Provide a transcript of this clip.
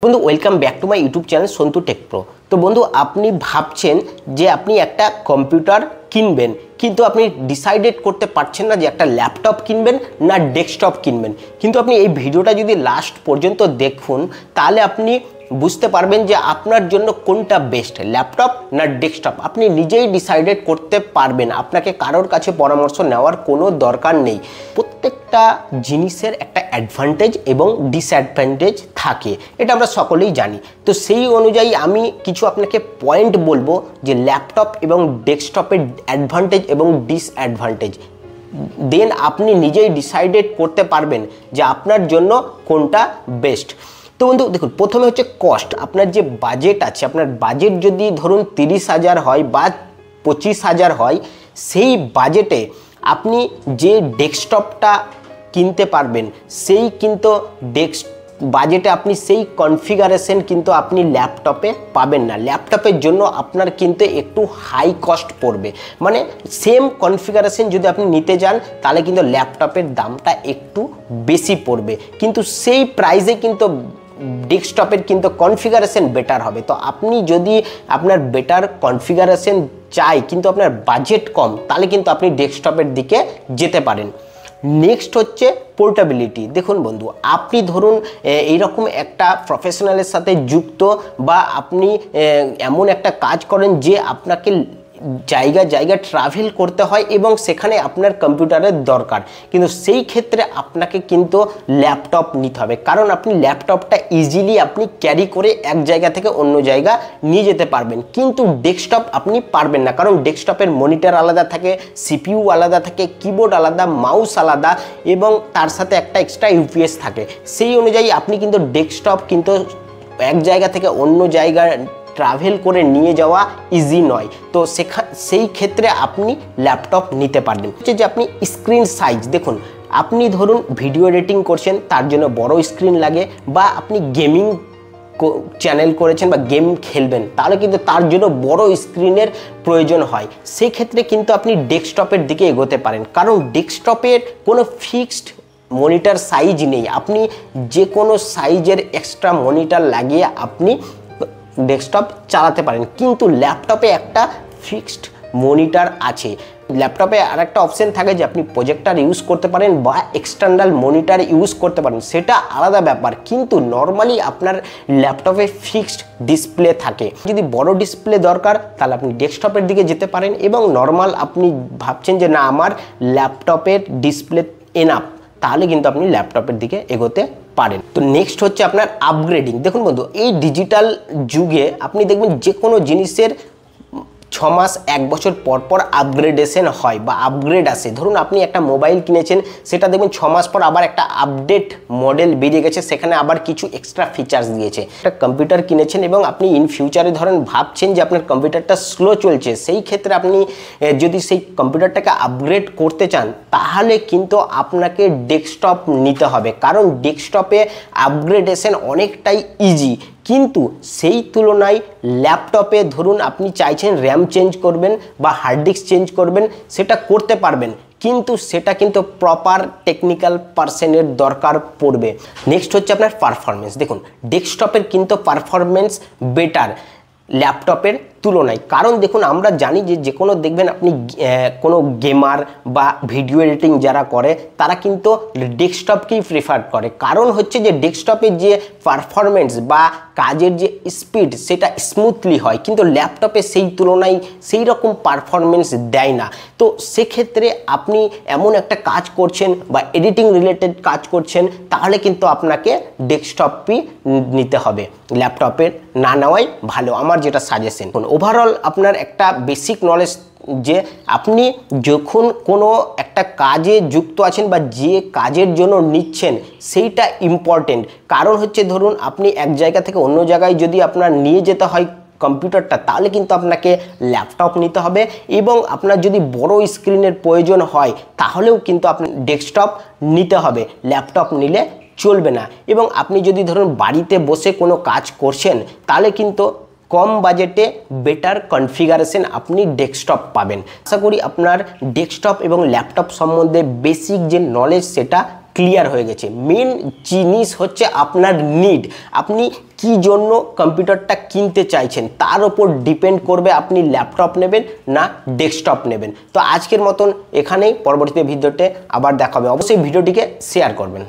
বন্ধু welcome back to my YouTube channel Santu take pro. তো বন্ধু আপনি ভাবছেন যে আপনি একটা কম্পিউটার কিনবেন, কিন্তু আপনি ডিসাইডেড করতে পারছেন না যে একটা ল্যাপটপ কিনবেন না ডেস্কটপ কিনবেন। কিন্তু আপনি এই ভিডিওটা যদি লাস্ট পর্যন্ত দেখুন তাহলে আপনি বুঝতে পারবেন যে আপনার জন্য কোনটা বেস্ট, ল্যাপটপ না ডেস্কটপ। আপনি নিজেই ডিসাইডেড করতে পারবেন, আপনাকে কারোর কাছে পরামর্শ নেওয়ার কোনো দরকার নেই। প্রত্যেকটা জিনিসের একটা অ্যাডভান্টেজ এবং ডিসঅ্যাডভান্টেজ থাকে, এটা আমরা সকলেই জানি। তো সেই অনুযায়ী আমি কিছু আপনাকে পয়েন্ট বলবো যে ল্যাপটপ এবং ডেস্কটপের অ্যাডভান্টেজ এবং ডিসঅ্যাডভান্টেজ, দেন আপনি নিজেই ডিসাইডেড করতে পারবেন যে আপনার জন্য কোনটা বেস্ট। তো বন্ধু দেখুন, প্রথমে হচ্ছে কস্ট। আপনার যে বাজেট আছে, আপনার বাজেট যদি ধরুন 30,000 হয় বা 25,000 হয়, সেই বাজেটে আপনি যে ডেস্কটপটা কিনতে পারবেন সেই কিন্তু বাজেটে আপনি সেই কনফিগারেশন কিন্তু আপনি ল্যাপটপে পাবেন না। ল্যাপটপের জন্য আপনার কিন্তু একটু হাই কস্ট পড়বে, মানে সেম কনফিগারেশন যদি আপনি নিতে যান তাহলে কিন্তু ল্যাপটপের দামটা একটু বেশি পড়বে, কিন্তু সেই প্রাইসে কিন্তু ডেস্কটপের কিন্তু কনফিগারেশন বেটার হবে। তো আপনি যদি আপনার বেটার কনফিগারেশন চাই কিন্তু আপনার বাজেট কম, তাহলে কিন্তু আপনি ডেস্কটপের দিকে যেতে পারেন। নেক্সট হচ্ছে পোর্টেবিলিটি। দেখুন বন্ধু, আপনি ধরুন এইরকম একটা প্রফেশনালের সাথে যুক্ত বা আপনি এমন একটা কাজ করেন যে আপনাকে জায়গা ট্রাভেল করতে হয় এবং সেখানে আপনার কম্পিউটারের দরকার, কিন্তু সেই ক্ষেত্রে আপনাকে কিন্তু ল্যাপটপ নিতে হবে, কারণ আপনি ল্যাপটপটা ইজিলি আপনি ক্যারি করে এক জায়গা থেকে অন্য জায়গা নিয়ে যেতে পারবেন। কিন্তু ডেস্কটপ আপনি পারবেন না, কারণ ডেস্কটপের মনিটর আলাদা থাকে, সিপিইউ আলাদা থাকে, কিবোর্ড আলাদা, মাউস আলাদা এবং তার সাথে একটা এক্সট্রা ইউপিএস থাকে। সেই অনুযায়ী আপনি কিন্তু ডেস্কটপ কিন্তু এক জায়গা থেকে অন্য জায়গায় ট্রাভেল করে নিয়ে যাওয়া ইজি নয়। তো সেই ক্ষেত্রে আপনি ল্যাপটপ নিতে পারবেন। হচ্ছে যে আপনি স্ক্রিন সাইজ দেখুন, আপনি ধরুন ভিডিও এডিটিং করছেন, তার জন্য বড় স্ক্রিন লাগে, বা আপনি গেমিং চ্যানেল করেছেন বা গেম খেলবেন, তাহলে কিন্তু তার জন্য বড় স্ক্রিনের প্রয়োজন হয়। সেক্ষেত্রে কিন্তু আপনি ডেস্কটপের দিকে এগোতে পারেন, কারণ ডেস্কটপের কোনো ফিক্সড মনিটর সাইজ নেই। আপনি যে কোনো সাইজের এক্সট্রা মনিটর লাগিয়ে আপনি ডেস্কটপ চালাতে পারেন, কিন্তু ল্যাপটপে একটা ফিক্সড মনিটর আছে। ল্যাপটপে আর একটা অপশন থাকে যে আপনি প্রজেক্টর ইউজ করতে পারেন বা এক্সটার্নাল মনিটর ইউজ করতে পারেন, সেটা আলাদা ব্যাপার। কিন্তু নর্মালি আপনার ল্যাপটপে ফিক্সড ডিসপ্লে থাকে। যদি বড় ডিসপ্লে দরকার তাহলে আপনি ডেস্কটপের দিকে যেতে পারেন, এবং নর্মাল আপনি ভাবছেন যে না আমার ল্যাপটপের ডিসপ্লে এনাফ, তাহলে কিন্তু আপনি ল্যাপটপের দিকে এগোতে পারেন। তো নেক্সট হচ্ছে আপনার আপগ্রেডিং। দেখুন বন্ধু, এই ডিজিটাল যুগে আপনি দেখবেন যে কোনো জিনিসের 6 মাস 1 বছর পর পর আপগ্রেডেশন হয় বা আপগ্রেড আসে। ধরুন আপনি একটা মোবাইল কিনেছেন, সেটা দেখবেন 6 মাস পর আবার একটা আপডেট মডেল বেরিয়ে গেছে, সেখানে আবার কিছু এক্সট্রা ফিচার্স দিয়েছে। একটা কম্পিউটার কিনেছেন এবং আপনি ইন ফিউচারে ধরেন ভাবছেন যে আপনার কম্পিউটারটা স্লো চলছে, সেই ক্ষেত্রে আপনি যদি সেই কম্পিউটারটাকে আপগ্রেড করতে চান তাহলে কিন্তু আপনাকে ডেস্কটপ নিতে হবে, কারণ ডেস্কটপে আপগ্রেডেশন অনেকটাই ইজি। কিন্তু সেই তুলনায় ল্যাপটপে ধরুন আপনি চাইছেন র্যাম চেঞ্জ করবেন বা হার্ড ডিস্ক চেঞ্জ করবেন, সেটা করতে পারবেন, কিন্তু সেটা কিন্তু প্রপার টেকনিক্যাল পার্সনের দরকার পড়বে। নেক্সট হচ্ছে আপনার পারফরমেন্স। দেখুন ডেস্কটপের কিন্তু পারফরমেন্স বেটার ল্যাপটপের তুলনায়, কারণ দেখুন আমরা জানি যে কোনো দেখবেন আপনি কোনো গেমার বা ভিডিও এডিটিং যারা করে তারা কিন্তু ডেস্কটপকেই প্রেফার করে, কারণ হচ্ছে যে ডেস্কটপের যে পারফরমেন্স বা কাজের যে স্পিড সেটা স্মুথলি হয়, কিন্তু ল্যাপটপে সেই তুলনায় সেই রকম পারফরমেন্স দেয় না। তো সেক্ষেত্রে আপনি এমন একটা কাজ করছেন বা এডিটিং রিলেটেড কাজ করছেন, তাহলে কিন্তু আপনাকে ডেস্কটপই নিতে হবে, ল্যাপটপের না নেওয়াই ভালো, আমার যেটা সাজেশন। ওভারঅল আপনার একটা বেসিক নলেজ যে আপনি যখন কোনো একটা কাজে যুক্ত আছেন বা যে কাজের জন্য নিচ্ছেন সেইটা ইম্পর্টেন্ট। কারণ হচ্ছে ধরুন আপনি এক জায়গা থেকে অন্য জায়গায় যদি আপনার নিয়ে যেতে হয় কম্পিউটারটা, তাহলে কিন্তু আপনাকে ল্যাপটপ নিতে হবে, এবং আপনার যদি বড় স্ক্রিনের প্রয়োজন হয় তাহলেও কিন্তু আপনার ডেস্কটপ নিতে হবে, ল্যাপটপ নিলে চলবে না। এবং আপনি যদি ধরুন বাড়িতে বসে কোনো কাজ করছেন তাহলে কিন্তু কম বাজেটে বেটার কনফিগারেশন আপনি ডেস্কটপ পাবেন। আশা করি আপনার ডেস্কটপ এবং ল্যাপটপ সম্বন্ধে বেসিক যে নলেজ সেটা ক্লিয়ার হয়ে গেছে। মেন জিনিস হচ্ছে আপনার নিড, আপনি কি জন্য কম্পিউটারটা কিনতে চাইছেন তার ওপর ডিপেন্ড করবে আপনি ল্যাপটপ নেবেন না ডেস্কটপ নেবেন। তো আজকের মতন এখানেই, পরবর্তী ভিডিওতে আবার দেখা হবে। অবশ্যই ভিডিওটিকে শেয়ার করবেন।